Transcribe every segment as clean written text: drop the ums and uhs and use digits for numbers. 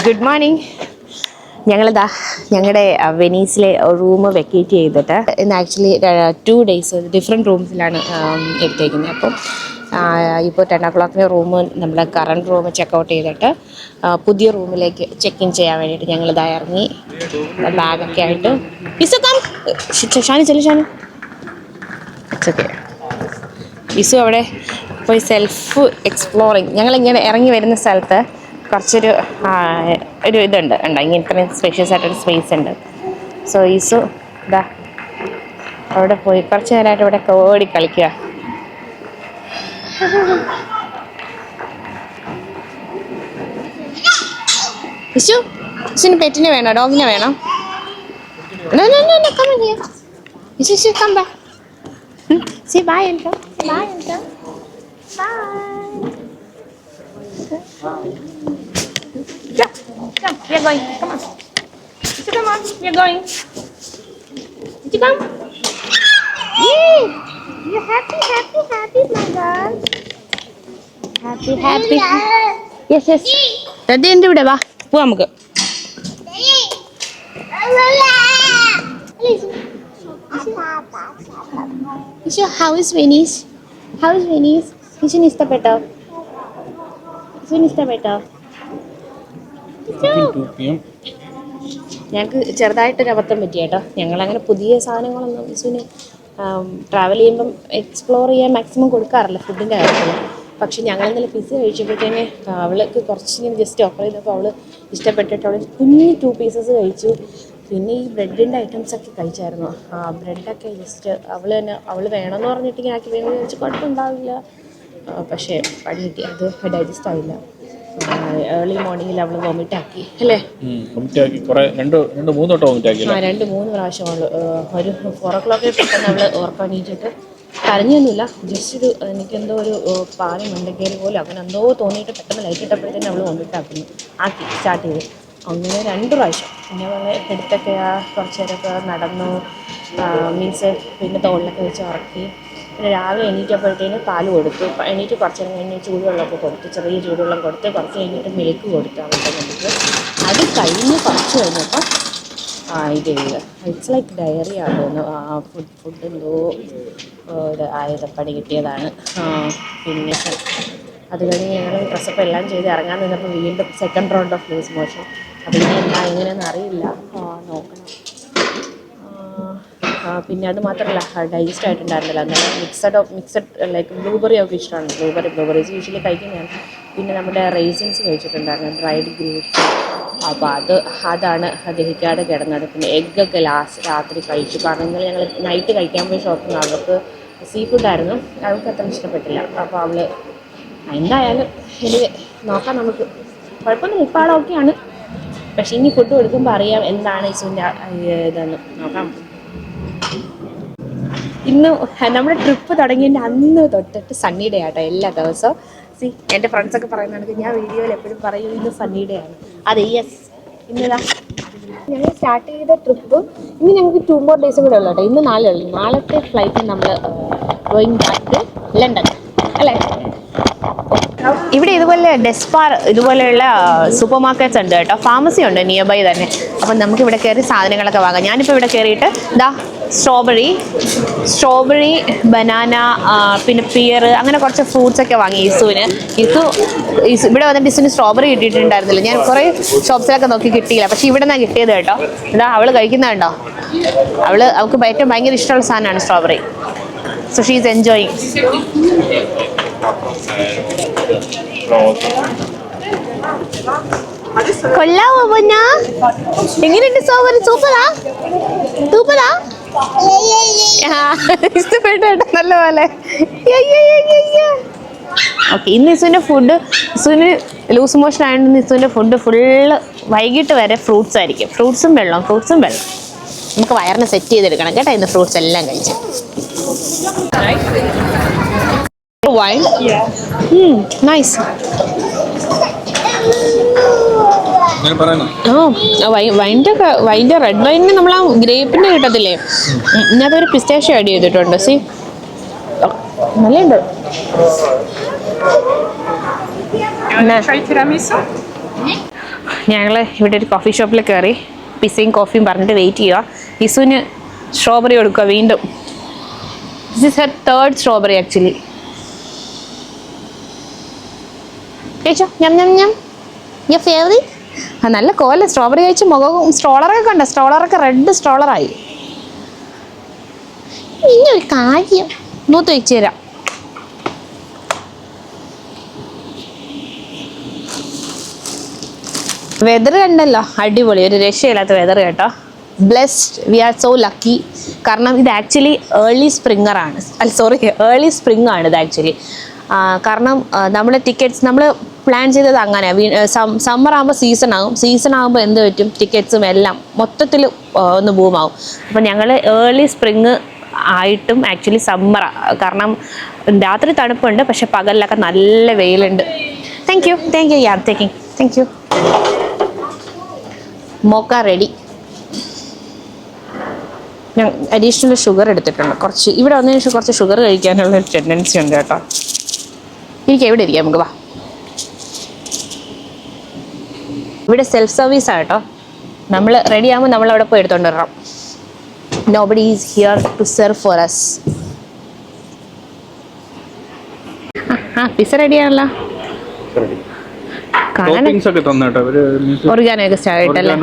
Good morning. ഞങ്ങളിതാ ഞങ്ങളുടെ വെനീസിലെ room vacate ചെയ്തിട്ട് ഇന്ന് ആക്ച്വലി 2 days ഡിഫറെൻറ്റ് റൂംസിലാണ് എടുത്തേക്കുന്നത്. അപ്പം ഇപ്പോൾ 10 o'clock റൂം നമ്മുടെ കറണ്ട് റൂം ചെക്കൗട്ട് ചെയ്തിട്ട് പുതിയ റൂമിലേക്ക് ചെക്ക് ഇൻ ചെയ്യാൻ വേണ്ടിയിട്ട് ഞങ്ങളിതാ ഇറങ്ങി ബാഗൊക്കെ ആയിട്ട്. ഷാനി ചെല്ലു ഷാനി. ഓക്കെ, ഇസു അവിടെ പോയി സെൽഫ് എക്സ്പ്ലോറിങ്. ഞങ്ങളിങ്ങനെ ഇറങ്ങി വരുന്ന സ്ഥലത്ത് കുറച്ചൊരു ഇതുണ്ട് ഇങ്ങനെ ഇത്രയും സ്പേഷ്യസ് ആയിട്ടൊരു സ്പേസ് ഉണ്ട്. സോ ഈസു ഇതാ അവിടെ പോയി കുറച്ച് നേരമായിട്ട് ഇവിടെ ഓടി കളിക്കുക. ഇസുന് പെറ്റിനെ വേണോ, ഡോഗിനെ വേണോ? Come back. Say bye, Uncle. Say bye, Uncle. Bye. Come, we are going. Come on. So come on, we are going. Did you come? Yay! You're happy, my girl. Happy. Yes. Daddy, എന്ത് ഇവിടെ വാ, പോവാം നമുക്ക്. Isha, how is Venice? Isha ഇഷ്ടപ്പെട്ടോ? ഞങ്ങൾക്ക് ചെറുതായിട്ടൊരു അബദ്ധം പറ്റി കേട്ടോ. ഞങ്ങളങ്ങനെ പുതിയ സാധനങ്ങളൊന്നും ഇസുവിന് ട്രാവൽ ചെയ്യുമ്പം എക്സ്പ്ലോർ ചെയ്യാൻ മാക്സിമം കൊടുക്കാറില്ല ഫുഡിൻ്റെ കാര്യത്തിൽ. പക്ഷെ ഞങ്ങളിന്നലെ പിസ്സ കഴിച്ചപ്പോഴത്തേന് അവൾക്ക് കുറച്ചിങ്ങനെ ജസ്റ്റ് ഓഫർ ചെയ്തപ്പോൾ അവൾ ഇഷ്ടപ്പെട്ടിട്ട് അവൾ കുഞ്ഞ് 2 pieces കഴിച്ചു. പിന്നെ ഈ ബ്രെഡിൻ്റെ ഐറ്റംസൊക്കെ കഴിച്ചായിരുന്നു. ബ്രെഡൊക്കെ ജസ്റ്റ് അവൾ വേണമെന്ന് പറഞ്ഞിട്ട് ഇങ്ങനെ ആക്കി വേണമെന്ന് ചോദിച്ചാൽ കുഴപ്പമുണ്ടാവില്ല. പക്ഷേ പണി കിട്ടി, അത് ഡൈജസ്റ്റ് ആയില്ല. ഏർലി മോർണിംഗിൽ അവൾ വോമിറ്റ് ആക്കി അല്ലേ? 2-3 പ്രാവശ്യം അവൾ ഒരു 4 o'clock പെട്ടെന്ന് അവൾ ഓർക്കാനീച്ചിട്ട് കരഞ്ഞൊന്നുമില്ല. ജസ്റ്റ് എനിക്കെന്തോ ഒരു പാല് മണ്ടക്കേരി പോലെ അങ്ങനെ എന്തോ തോന്നിയിട്ട് പെട്ടെന്ന് ലൈറ്റ് ഇട്ടപ്പോഴത്തേനും അവൾ വോമിറ്റ് സ്റ്റാർട്ട് ചെയ്തു. അങ്ങനെ 2 പ്രാവശ്യം. പിന്നെ അവളെ എടുത്തൊക്കെ കുറച്ച് നേരമൊക്കെ നടന്നു, മീൻസ് പിന്നെ തോളിലൊക്കെ വെച്ച് ഉറക്കി. പിന്നെ രാവിലെ എണീറ്റപ്പോഴത്തേനും പാല് കൊടുത്തു. എണീറ്റ് കുറച്ച് നേരം കഴിഞ്ഞ് ചൂടുവെള്ളമൊക്കെ കൊടുത്തു, ചെറിയ ചൂടുവെള്ളം കൊടുത്ത് കുറച്ച് കഴിഞ്ഞിട്ട് മിൽക്ക് കൊടുത്തു അവളുടെ നമുക്ക്. അത് കഴിഞ്ഞ് കുറച്ച് കഴിഞ്ഞപ്പോൾ ഇത് ഇറ്റ്സ് ലൈക്ക് ഡയറി ആണെന്ന് ഫുഡ് എന്തോ ആയുധപ്പണി കിട്ടിയതാണ്. പിന്നെ അത് കഴിഞ്ഞ് ഞങ്ങൾ ഡ്രസ്സപ്പ് എല്ലാം ചെയ്ത് ഇറങ്ങാൻ നിന്നപ്പോൾ വീണ്ടും second round of loose motion. അതിന് എങ്ങനെയെന്ന് അറിയില്ല, നോക്കണം. പിന്നെ അത് മാത്രമല്ല ഡൈജസ്റ്റ് ആയിട്ടുണ്ടായിരുന്നില്ല. അന്നേരം മിക്സഡ് ലൈക്ക് ബ്ലൂബെറി ഒക്കെ ഇഷ്ടമാണ്. ബ്ലൂബെറീസ് യൂഷ്വലി കഴിക്കുന്നതാണ്. പിന്നെ നമ്മുടെ റേസിൻസ് കഴിച്ചിട്ടുണ്ടായിരുന്നു, ഡ്രൈഡ് ഗ്രേപ്സ്. അപ്പോൾ അതാണ് ദഹിക്കാതെ കിടന്നത്. പിന്നെ എഗ്ഗൊക്കെ രാത്രി കഴിച്ചു. കാരണം ഇന്നലെ ഞങ്ങൾ നൈറ്റ് കഴിക്കാൻ പോയി ഷോപ്പിൽ അവൾക്ക് സീ ഫുഡായിരുന്നു, അവൾക്ക് അത്ര ഇഷ്ടപ്പെട്ടില്ല. അപ്പോൾ അവൾ എന്തായാലും ഇനി നോക്കാം, നമുക്ക് കുഴപ്പമൊന്നും ഇപ്പാളൊക്കെയാണ്. പക്ഷേ ഇനി ഫുഡ് കൊടുക്കുമ്പോൾ അറിയാം എന്താണ് ഇസുവിൻ്റെ ഇതെന്ന് നോക്കാം. ഇന്ന് നമ്മുടെ ട്രിപ്പ് തുടങ്ങിയതിൻ്റെ അന്ന് തൊട്ടിട്ട് സണ്ണി ഡേ ആട്ടോ എല്ലാ ദിവസവും. എൻ്റെ ഫ്രണ്ട്സൊക്കെ പറയുന്നത് ഞാൻ വീഡിയോയിൽ എപ്പോഴും പറയും ഇന്ന് സണ്ണി ഡേ ആണ്. അതെ, യെസ്, ഇന്നതാ ഞങ്ങൾ സ്റ്റാർട്ട് ചെയ്ത ട്രിപ്പ്. ഇനി ഞങ്ങൾക്ക് 2 more days കൂടെ ഉള്ളൂ കേട്ടോ. ഇന്ന് 4 ഉള്ളൂ. നാളത്തെ ഫ്ലൈറ്റ് നമ്മൾ ഗോയിങ് ബാക്ക് ടു ലണ്ടൻ അല്ലേ? ഇവിടെ ഇതുപോലെ ഡെസ്പാർ ഇതുപോലെയുള്ള സൂപ്പർ മാർക്കറ്റ്സ് ഉണ്ട് കേട്ടോ, ഫാർമസി ഉണ്ട് നിയർ ബൈ തന്നെ. അപ്പം നമുക്ക് ഇവിടെ കയറി സാധനങ്ങളൊക്കെ വാങ്ങാം. ഞാനിപ്പോൾ ഇവിടെ കയറിയിട്ട് സ്ട്രോബെറി ബനാന പിന്നെ പിയർ അങ്ങനെ കുറച്ച് ഫ്രൂട്ട്സൊക്കെ വാങ്ങി ഇസുവിന്. ഇവിടെ വന്നിട്ട് ഇസുവിന് സ്ട്രോബെറി കിട്ടിയിട്ടുണ്ടായിരുന്നില്ല. ഞാൻ കുറേ ഷോപ്സിലൊക്കെ നോക്കി കിട്ടിയില്ല, പക്ഷേ ഇവിടെ നിന്നാണ് കിട്ടിയത് കേട്ടോ. ഇതാ അവൾ കഴിക്കുന്നുണ്ടോ, അവൾക്ക് ഏറ്റവും ഭയങ്കര ഇഷ്ടമുള്ള സാധനമാണ് strawberry. So she is enjoying. കൊള്ളാവോ പൊന്ന? എങ്ങനെയുണ്ട് സ്ട്രോബെറി? സൂപ്പറാ ഇഷ്ടപ്പെട്ടു കേട്ടോ, നല്ല പോലെ. ഓക്കെ, ഇന്ന് ഇസുവിന് ലൂസ് മോഷൻ ആയതുകൊണ്ട് ഇസുവിൻ്റെ ഫുഡ് ഫുള്ള് വൈകിട്ട് വരെ ഫ്രൂട്ട്സ് ആയിരിക്കും. ഫ്രൂട്ട്സും വെള്ളം. നമുക്ക് വയറിനെ സെറ്റ് ചെയ്തെടുക്കണം കേട്ടോ ഇന്ന് ഫ്രൂട്ട്സ് എല്ലാം കഴിച്ച്. Wine? Yeah. Nice. വൈൻ്റെ റെഡ് വൈനിന് നമ്മൾ ആ ഗ്രേപ്പിൻ്റെ കിട്ടത്തില്ലേ, ഇതിനകത്തൊരു പിസ്താഷ്യോ ആഡ് ചെയ്തിട്ടുണ്ട്. നല്ലുണ്ട്. ഞങ്ങൾ ഇവിടെ ഒരു കോഫി ഷോപ്പിൽ കയറി പിസയും കോഫിയും പറഞ്ഞിട്ട് വെയിറ്റ് ചെയ്യുക. ഇസുവിന് സ്ട്രോബെറി കൊടുക്കുക വീണ്ടും. This is her third strawberry actually. കഴിച്ചോ, ഞം ഞം ഞം. Your favourite? ആ നല്ല കോല സ്ട്രോബെറി കഴിച്ച് മുഖവും സ്ട്രോളറൊക്കെ കണ്ട, സ്ട്രോളറൊക്കെ റെഡ് സ്ട്രോളറായി. ഇനി ഒരു കാര്യം മൂത്ത് വെച്ച് തരാം. വെതർ കണ്ടല്ലോ, അടിപൊളി, ഒരു രക്ഷയില്ലാത്ത വെതർ കേട്ടോ. Blessed, we are so lucky. കാരണം ഇത് ആക്ച്വലി ഏർലി സ്പ്രിങ്ങറാണ്, ഏർലി സ്പ്രിങ് ആണ് ഇത് ആക്ച്വലി. കാരണം നമ്മൾ ടിക്കറ്റ്സ് നമ്മൾ പ്ലാൻ ചെയ്തത് അങ്ങനെയാണ്. സമ്മർ ആകുമ്പോൾ സീസൺ ആകുമ്പോൾ എന്ത് പറ്റും, ടിക്കറ്റ്സും എല്ലാം മൊത്തത്തിൽ ഒന്ന് ബൂമാവും. അപ്പം ഞങ്ങൾ ഏർലി സ്പ്രിങ് ആയിട്ടും ആക്ച്വലി സമ്മറാണ്. കാരണം രാത്രി തണുപ്പുണ്ട്, പക്ഷെ പകലിലൊക്കെ നല്ല വെയിലുണ്ട്. താങ്ക് യു യാർ taking. Thank you. Mocha ready. ഞാൻ അഡീഷണൽ ഷുഗർ എടുത്തിട്ടുണ്ട് കുറച്ച്. ഇവിടെ വന്നതിന് ശേഷം കുറച്ച് ഷുഗർ കഴിക്കാനുള്ള ഒരു ടെൻഡൻസി ഉണ്ട് കേട്ടോ. എനിക്ക് എവിടെ ഇരിക്കാം, നമുക്ക് വാ. ഇവിടെ സെൽഫ് സർവീസാണ് കേട്ടോ. നമ്മൾ റെഡി ആകുമ്പോൾ നമ്മൾ അവിടെ പോയി എടുത്തോണ്ട് വരണം. Nobody is here to serve for us. Pizza റെഡിയാണല്ലോ. ഒറിഗാനോ ഒക്കെ സ്റ്റാർട്ടല്ലേ.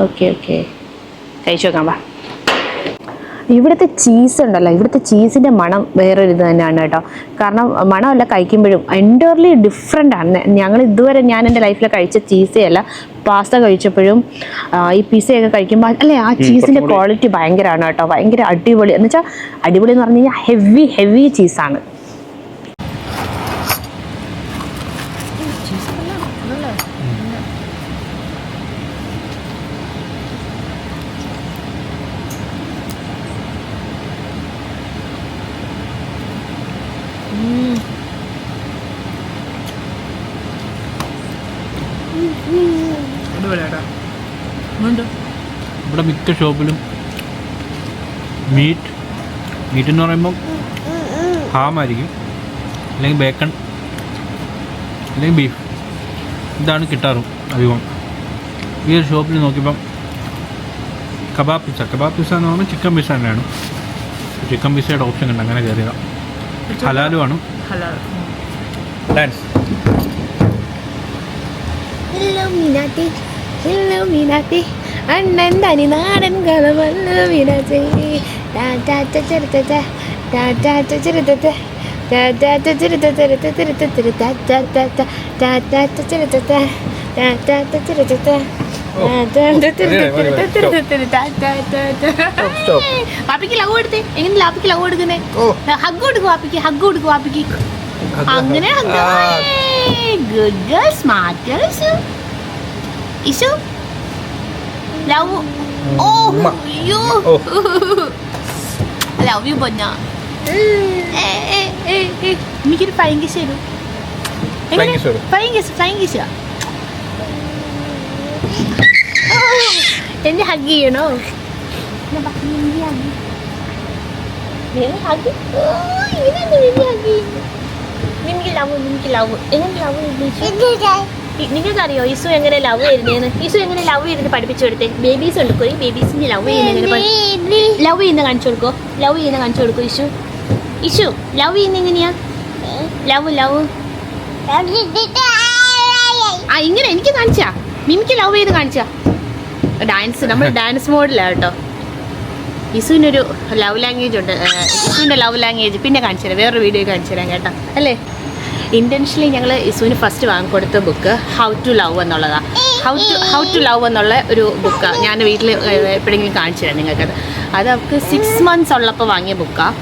ഓക്കെ കഴിച്ചു നോക്കാം വാ. ഇവിടുത്തെ ചീസ് ഉണ്ടല്ലോ, ഇവിടുത്തെ ചീസിൻ്റെ മണം വേറൊരു ഇത് തന്നെയാണ് കേട്ടോ. കാരണം മണമല്ല, കഴിക്കുമ്പോഴും എൻറ്റയർലി ഡിഫറെൻ്റ് ആണ്. ഞാൻ എൻ്റെ ലൈഫിൽ കഴിച്ച ചീസേ അല്ല, പാസ്ത കഴിച്ചപ്പോഴും ഈ പിസയൊക്കെ കഴിക്കുമ്പോൾ അല്ലേ, ആ ചീസിൻ്റെ ക്വാളിറ്റി ഭയങ്കരമാണ് കേട്ടോ. ഭയങ്കര അടിപൊളി എന്ന് വെച്ചാൽ, അടിപൊളി എന്ന് പറഞ്ഞു കഴിഞ്ഞാൽ ഹെവി ചീസാണ്. ഇവിടെ മിക്ക ഷോപ്പിലും മീറ്റ് എന്ന് പറയുമ്പോൾ ഹാമായിരിക്കും, അല്ലെങ്കിൽ ബേക്കൺ, അല്ലെങ്കിൽ ബീഫ്. ഇതാണ് കിട്ടാറും അധികം. ഈ ഒരു ഷോപ്പിൽ നോക്കിയപ്പം കബാബ് പിസ്സ എന്ന് പറയുമ്പോൾ ചിക്കൻ പിസ്സ തന്നെയാണ്. ചിക്കൻ പിസ്സയുടെ ഓപ്ഷൻ ഉണ്ട്, അങ്ങനെ കയറിയതാണ്. ഹലാലുമാണ്. ഡാൻസ്. ഹലോ മീനാത്തി അണ്ണൻ തനി നാടൻ കളവല്ല മീനാച്ചി. പാപ്പിക്ക് ലവ് കൊടുത്തേ. എങ്ങനെ ലാപ്പിക്ക് ലവ് കൊടുക്കുന്നേ? ഹഗ് കൊടുക്കും പാപ്പിക്ക്, ഹഗ് കൊടുക്കും പാപ്പിക്ക്. അങ്ങനെ good girl, smart girls. Ishu love. Oh you love you പൊന്ന. എനിക്കൊരു ഫ്ലൈങ് കിസ് തരൂ. ഫ്ലൈങ് കിസ് എന്നെ ഹഗ് ചെയ്യണോ? നിങ്ങൾക്കറിയോ ഇസു എങ്ങനെ ലവ് ചെയ്യുന്നതെന്ന്? ഇസു എങ്ങനെ ലവ് ചെയ്യുന്നത് പഠിപ്പിച്ചു കൊടുത്തേ. ബേബീസ് ഉണ്ട്, കുറെ ബേബീസിന് ലവ് ചെയ്യുന്ന ലവ് ചെയ്യുന്ന കാണിച്ചു കൊടുക്കോ. ലവ് ചെയ്യുന്ന കാണിച്ചു കൊടുക്കോ. ഇഷു ലവ് ചെയ്യുന്ന എങ്ങനെയാ? ലവ് ആ ഇങ്ങനെ എനിക്ക് കാണിച്ചാ. മിമിക്ക് ലവ് ചെയ്ത് കാണിച്ചാ. ഡാൻസ്, നമ്മൾ ഡാൻസ് മോഡിലാണ് കേട്ടോ. ഇസുവിനൊരു ലവ് ലാംഗ്വേജ് ഉണ്ട്. ഇസുവിൻ്റെ ലവ് ലാംഗ്വേജ് പിന്നെ കാണിച്ചു തരാം, വേറൊരു വീഡിയോ കാണിച്ചു തരാം കേട്ടോ. അല്ലേ, ഇൻറ്റൻഷനലി ഞങ്ങൾ ഇസുവിന് ഫസ്റ്റ് വാങ്ങിക്കൊടുത്ത ബുക്ക് ഹൗ ടു ലവ് എന്നുള്ളതാണ്. ഹൗ ടു ലവ് എന്നുള്ള ഒരു ബുക്കാണ്. ഞാൻ വീട്ടിൽ എപ്പോഴെങ്കിലും കാണിച്ചു തരാം നിങ്ങൾക്കത്. അത് അവൾക്ക് 6 months ഉള്ളപ്പോൾ വാങ്ങിയ ബുക്കാണ്.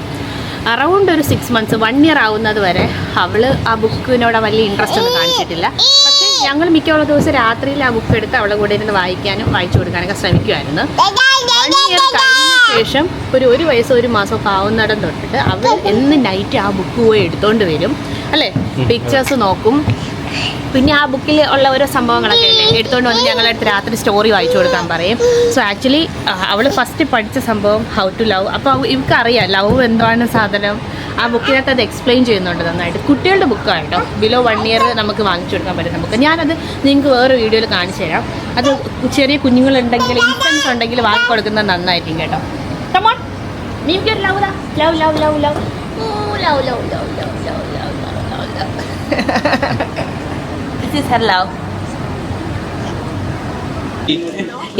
അറൗണ്ട് ഒരു 6 months 1 year ആവുന്നത് വരെ അവൾ ആ ബുക്കിനോട് വലിയ ഇൻട്രസ്റ്റ് ഒന്നും കാണിച്ചിട്ടില്ല. പക്ഷേ ഞങ്ങൾ മിക്കുള്ള ദിവസം രാത്രിയിൽ ആ ബുക്ക് എടുത്ത് അവളെ കൂടെ ഇരുന്ന് വായിക്കാനും വായിച്ചു കൊടുക്കാനൊക്കെ ശ്രമിക്കുമായിരുന്നു. 1 year കഴിഞ്ഞ ശേഷം ഒരു വയസ്സ് 1 മാസമൊക്കെ ആവുന്നിടം തൊട്ടിട്ട് അവൾ എന്ന് നൈറ്റ് ആ ബുക്ക് പോയി എടുത്തോണ്ട് വരും. അല്ലേ, പിക്ചേഴ്സ് നോക്കും. പിന്നെ ആ ബുക്കിൽ ഉള്ള ഓരോ സംഭവങ്ങളൊക്കെ അല്ലേ എടുത്തുകൊണ്ട് വന്ന് ഞങ്ങളടുത്ത് രാത്രി സ്റ്റോറി വായിച്ചു കൊടുക്കാൻ പറയും. സോ ആക്ച്വലി അവൾ ഫസ്റ്റ് പഠിച്ച സംഭവം ഹൗ ടു ലവ്. അപ്പോൾ ഇവർക്ക് അറിയാം ലവ് എന്താണ് സാധനം, ആ ബുക്കിനകത്ത് അത് എക്സ്പ്ലെയിൻ ചെയ്യുന്നുണ്ട് നന്നായിട്ട്. കുട്ടികളുടെ ബുക്കാണ് കേട്ടോ, ബിലോ 1 ഇയർ നമുക്ക് വാങ്ങിച്ചു കൊടുക്കാൻ പറ്റുന്ന ബുക്ക്. ഞാനത് നിങ്ങൾക്ക് വേറെ വീഡിയോയിൽ കാണിച്ചു തരാം. അത് ചെറിയ കുഞ്ഞുങ്ങളുണ്ടെങ്കിൽ ഇൻഫൻസ് ഉണ്ടെങ്കിൽ വാങ്ങി കൊടുക്കുന്നത് നന്നായിരിക്കും കേട്ടോ. കമോൺ, നീക്ക് love love love love love love love love love love love love. This is her love.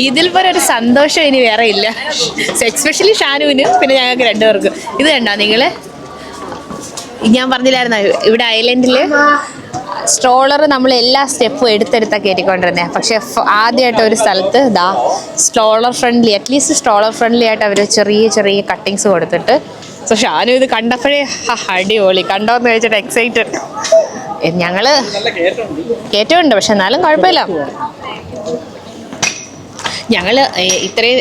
ഇതിൽ പോലെ ഒരു സന്തോഷം ഇനി വേറെ ഇല്ല, എക്സ്പെഷ്യലി ഷാനുവിന്, പിന്നെ ഞങ്ങൾക്ക് രണ്ടുപേർക്കും. ഇത് കണ്ടോ നിങ്ങൾ, ഞാൻ പറഞ്ഞില്ലായിരുന്നോ ഇവിടെ ഐലൻഡിൽ സ്ട്രോളർ നമ്മൾ എല്ലാ സ്റ്റെപ്പും എടുത്തെടുത്താണ് കയറ്റിക്കൊണ്ടിരുന്നത്. പക്ഷേ ആദ്യമായിട്ട് ഒരു സ്ഥലത്ത് ഇതാ stroller friendly, at least stroller friendly ആയിട്ട് അവർ ചെറിയ ചെറിയ കട്ടിങ്സ് കൊടുത്തിട്ട്. സോ ഷാനു ഇത് കണ്ടപ്പോഴേ അടിപൊളി, കണ്ടോന്ന് ചോദിച്ചിട്ട് എക്സൈറ്റഡ്. ഞങ്ങൾ കയറ്റമുണ്ട്, പക്ഷെ എന്നാലും കുഴപ്പമില്ല. ഞങ്ങൾ ഇത്രയും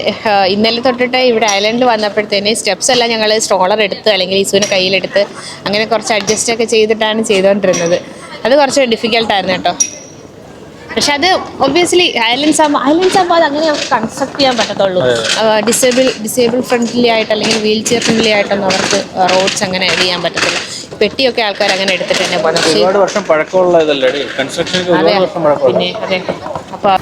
ഇന്നലെ തൊട്ടിട്ട് ഇവിടെ ഐലൻഡിൽ വന്നപ്പോഴത്തേന് സ്റ്റെപ്സ് എല്ലാം ഞങ്ങൾ സ്ട്രോളർ എടുത്ത് അല്ലെങ്കിൽ ഈസുവിനെ കയ്യിലെടുത്ത് അങ്ങനെ കുറച്ച് അഡ്ജസ്റ്റൊക്കെ ചെയ്തിട്ടാണ് ചെയ്തുകൊണ്ടിരുന്നത്. അത് കുറച്ച് ഡിഫിക്കൽട്ടായിരുന്നു കേട്ടോ. പക്ഷെ അത് ഒബ്വിയസ്ലി ഐലൻഡ്സ് ആകുമ്പോൾ അത് അങ്ങനെ നമുക്ക് കൺസ്ട്രക്ട് ചെയ്യാൻ പറ്റത്തുള്ളൂ. ഡിസേബിൾ ഫ്രണ്ട്ലി ആയിട്ട് അല്ലെങ്കിൽ വീൽ ചെയർ ഫ്രണ്ട്ലി ആയിട്ടൊന്നും അവർക്ക് റോഡ്സ് അങ്ങനെ ആഡ് ചെയ്യാൻ പറ്റത്തില്ല. പെട്ടിയൊക്കെ ആൾക്കാർ അങ്ങനെ എടുത്തിട്ട് തന്നെ പോകുന്നത്. പിന്നെ അതെ, അപ്പോൾ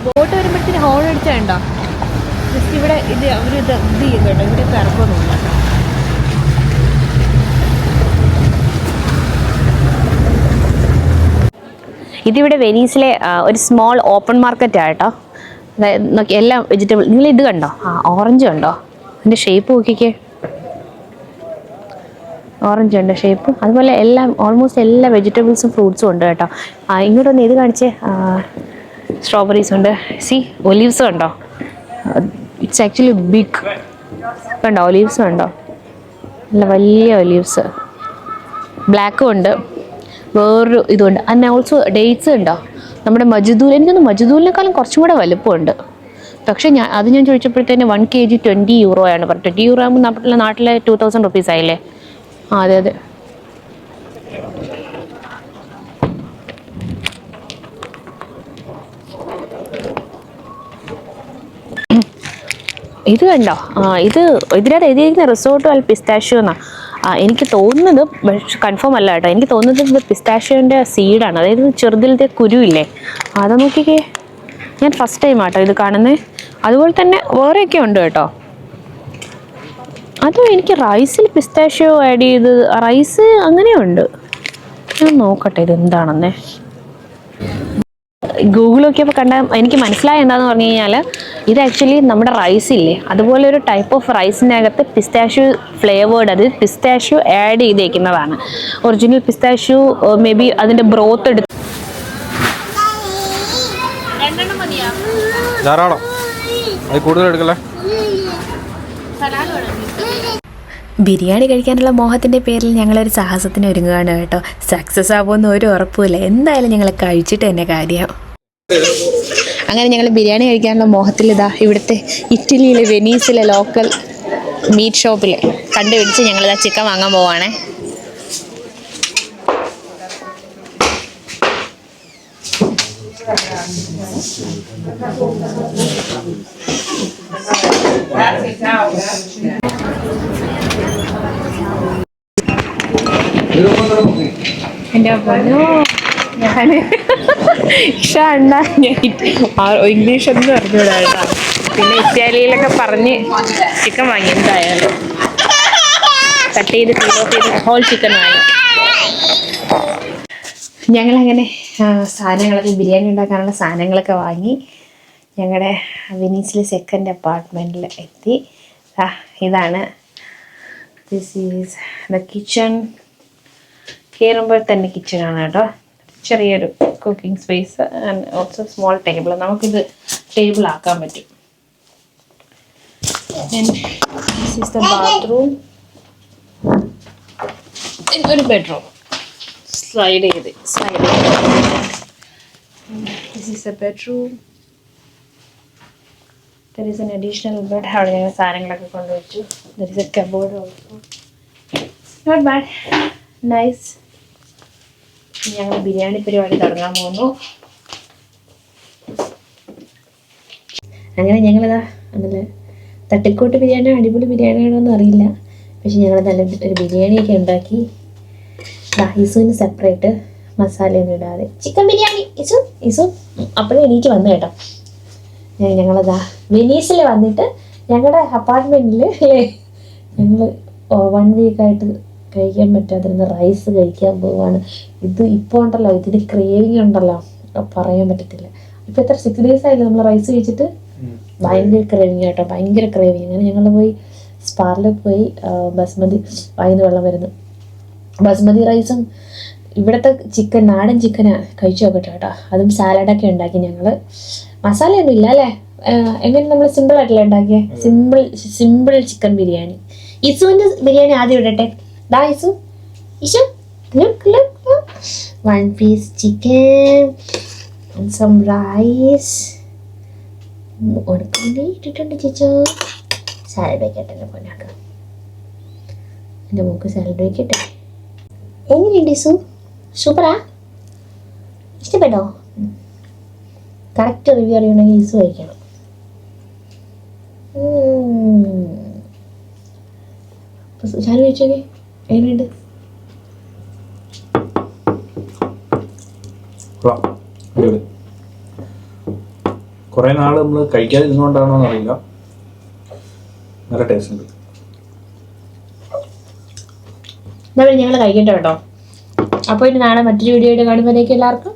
ബോട്ട് വരുമ്പോഴത്തേന് ഹോൺ അടിച്ചാൽ ഉണ്ടോ ജസ്റ്റ് ഇവിടെ ഇത് അവർ ഇത് ചെയ്യും കേട്ടോ, ഇവിടെ ഇറക്കൊന്നുമില്ല. ഇതിവിടെ വെനീസിലെ ഒരു സ്മോൾ ഓപ്പൺ മാർക്കറ്റാണ് കേട്ടോ. അതായത് നോക്കി എല്ലാം വെജിറ്റബിൾ. നിങ്ങൾ ഇത് കണ്ടോ, ഓറഞ്ച് കണ്ടോ, അതിൻ്റെ ഷേപ്പ് നോക്കിക്കേ, ഓറഞ്ച് ഉണ്ട് ഷേപ്പ്. അതുപോലെ എല്ലാം ഓൾമോസ്റ്റ് എല്ലാ വെജിറ്റബിൾസും ഫ്രൂട്ട്സും ഉണ്ട് കേട്ടോ. ഇങ്ങോട്ടൊന്ന് ഇത് കാണിച്ചേ, സ്ട്രോബെറീസ് ഉണ്ട്. സി ഒലീവ്സ് ഉണ്ടോ, ഇറ്റ്സ് ആക്ച്വലി ബിഗ് കണ്ടോ, ഒലീവ്സ് ഉണ്ടോ, നല്ല വലിയ ഒലീവ്സ്. ബ്ലാക്കും ഉണ്ട്, വേറൊരു ഇതുണ്ട്. ആൻഡ് ഓൾസോ ഡേറ്റ്സ് ഉണ്ടോ, നമ്മുടെ മജുദൂൽ, എനിക്കൊന്ന് മജുദൂലിനേക്കാളും കുറച്ചും കൂടെ വലുപ്പമുണ്ട്. പക്ഷേ ഞാൻ ചോദിച്ചപ്പോഴത്തേന് 1 kg 20 യൂറോയാണ് പറഞ്ഞത്. 20 യൂറോ ആകുമ്പോൾ നമ്മുടെ നാട്ടിലെ 2000 റുപ്പീസ് ആയില്ലേ. അതെ അതെ. ഇത് കണ്ടോ, ഇതിനകത്ത് എഴുതിയിരിക്കുന്ന റിസോർട്ടോ അല്ല പിസ്താഷ്യോ എന്നാണ് എനിക്ക് തോന്നുന്നത്, കൺഫേം അല്ല കേട്ടോ. എനിക്ക് തോന്നുന്നത് ഇത് പിസ്താഷ്യോൻ്റെ സീഡാണ്, അതായത് ചെറുതിലത്തെ കുരുവില്ലേ, അത് നോക്കിക്കേ. ഞാൻ ഫസ്റ്റ് ടൈം ആട്ടോ ഇത് കാണുന്നത്. അതുപോലെ തന്നെ വേറെയൊക്കെ ഉണ്ട് കേട്ടോ. അതും എനിക്ക് റൈസിൽ പിസ്താഷ്യോ ആഡ് ചെയ്ത് റൈസ് അങ്ങനെയുണ്ട്. ഞാൻ നോക്കട്ടെ ഇത് എന്താണെന്നേ. ഗൂഗിൾ നോക്കിയപ്പോൾ എനിക്ക് മനസ്സിലായ എന്താന്ന് പറഞ്ഞു കഴിഞ്ഞാൽ ഇത് ആക്ച്വലി നമ്മുടെ റൈസ് ഇല്ലേ, അതുപോലെ ഒരു ടൈപ്പ് ഓഫ് റൈസിനകത്ത് പിസ്താഷ്യൂ ഫ്ലേവേർഡ്, അത് പിസ്താഷ്യൂ ആഡ് ചെയ്തേക്കുന്നതാണ്. ഒറിജിനൽ പിസ്താഷ്യൂ മേ ബി അതിൻ്റെ ബ്രോത്ത് എടുത്ത് ധാരാളം, അത് കൂടുതൽ എടുക്കല്ലേ. ബിരിയാണി കഴിക്കാനുള്ള മോഹത്തിൻ്റെ പേരിൽ ഞങ്ങളൊരു സാഹസത്തിന് ഒരുങ്ങുകയാണ് കേട്ടോ. സക്സസ് ആവുമെന്ന് ഒരു ഉറപ്പുമില്ല, എന്തായാലും ഞങ്ങൾ കഴിച്ചിട്ട് തന്നെ കാര്യം. അങ്ങനെ ഞങ്ങൾ ബിരിയാണി കഴിക്കാനുള്ള മോഹത്തിൽ ഇവിടുത്തെ ഇറ്റലിയിലെ വെനീസിലെ ലോക്കൽ മീറ്റ് ഷോപ്പിൽ കണ്ടുപിടിച്ച് ഞങ്ങളിതാ ചിക്കൻ വാങ്ങാൻ പോവാണേ. എൻ്റെ പൊന്നോ, ഞാൻ ഇംഗ്ലീഷ് ഒന്നും അറിഞ്ഞൂടാ കേട്ടോ. പിന്നെ ഇറ്റാലിയിലൊക്കെ പറഞ്ഞ് ചിക്കൻ വാങ്ങി, എന്തായാലും കട്ട് ചെയ്ത് പീൽ ഓഫ് ചെയ്ത് ഹോൾ ചിക്കൻ വാങ്ങി. ഞങ്ങളങ്ങനെ സാധനങ്ങളൊക്കെ ബിരിയാണി ഉണ്ടാക്കാനുള്ള സാധനങ്ങളൊക്കെ വാങ്ങി ഞങ്ങളുടെ വെനീസിലെ സെക്കൻഡ് അപ്പാർട്ട്മെൻറ്റിൽ എത്തി. ഇതാണ് ദിസ് ഈസ് ദ കിച്ചൺ. കയറുമ്പോൾ തന്നെ കിച്ചണാണ് കേട്ടോ. ചെറിയൊരു cooking space and also small table. നമുക്കിത് ടേബിളാക്കാൻ പറ്റും. This is the bathroom. ഒരു ബെഡ്റൂം സ്ലൈഡ് ചെയ്ത്. This is a bedroom. There is an additional bed. അവിടെ ഞങ്ങൾ സാധനങ്ങളൊക്കെ കൊണ്ടുവച്ചു. There is a cupboard also. Not bad, nice. ഞങ്ങൾ ബിരിയാണി പരിപാടി തുടങ്ങാൻ പോകുന്നു. അങ്ങനെ ഞങ്ങളിതാ നല്ല തട്ടിക്കോട്ട് ബിരിയാണിയോ അടിപൊളി ബിരിയാണിയാണോ എന്ന് അറിയില്ല, പക്ഷെ ഞങ്ങൾ നല്ല ഒരു ബിരിയാണിയൊക്കെ ഉണ്ടാക്കി. ഇസുവിന് സെപ്പറേറ്റ് മസാലയൊന്നും ഇടാതെ ചിക്കൻ ബിരിയാണി. ഇസു അപ്പോഴേ എണീറ്റ് വന്നു കേട്ടോ. ഞങ്ങളതാ വെനീസിൽ വന്നിട്ട് ഞങ്ങളുടെ അപ്പാർട്ട്മെൻറ്റിൽ ഞങ്ങൾ 1 വീക്കായിട്ട് കഴിക്കാൻ പറ്റാതിരുന്ന റൈസ് കഴിക്കാൻ പോവാണ്. ഇത് ഇപ്പോൾ ഉണ്ടല്ലോ, ഇതിന് ക്രേവിങ് ഉണ്ടല്ലോ, പറയാൻ പറ്റത്തില്ല. ഇപ്പോൾ എത്ര 6 days ആയില്ലേ നമ്മൾ റൈസ് കഴിച്ചിട്ട്. ഭയങ്കര ക്രേവിങ് കേട്ടോ, ഭയങ്കര ക്രേവിങ്. അങ്ങനെ ഞങ്ങൾ പോയി സ്പാറിൽ പോയി ബസ്മതി വായിന്ന് വെള്ളം വരുന്നു. ബസ്മതി റൈസും ഇവിടുത്തെ ചിക്കൻ, നാടൻ ചിക്കനാണ് കഴിച്ചു നോക്കട്ടെ കേട്ടോ. അതും സാലഡൊക്കെ ഉണ്ടാക്കി ഞങ്ങൾ. മസാലയൊന്നും ഇല്ല അല്ലേ, എങ്ങനെ നമ്മൾ സിമ്പിളായിട്ടല്ലേ ഉണ്ടാക്കിയേ. Simple chicken biryani. ഇസുവിൻ്റെ ബിരിയാണി ആദ്യം ഇടട്ടെ. ദാ Isu, look 1 piece chicken and some rice. ഇട്ടിട്ടുണ്ട് ചേച്ചോ. സാലഡ് വയ്ക്കട്ടെ എൻ്റെ പൊന്നാക്ക, എൻ്റെ മോക്ക് സാലഡ് വയ്ക്കട്ടെ. എങ്ങനെയുണ്ട് ഇസു? സൂപ്പറാ? ഇഷ്ടപ്പെട്ടോ? കറക്റ്റ് റിവ്യൂ അറിയണമെങ്കിൽ ഇസു കഴിക്കണം. ഞാൻ കഴിച്ചോക്കെ എങ്ങനെയുണ്ട്? കുറെ നാൾ നമ്മൾ കഴിക്കാതിരുന്നോണ്ടാണോ എന്നറിയില്ല, നല്ല ടേസ്റ്റ് ഉണ്ട്. ഞങ്ങൾ കഴിക്കട്ടെ കേട്ടോ. അപ്പോൾ ഇനി നാളെ മറ്റൊരു വീഡിയോ ആയിട്ട് കാണുമ്പോഴേക്കും എല്ലാവർക്കും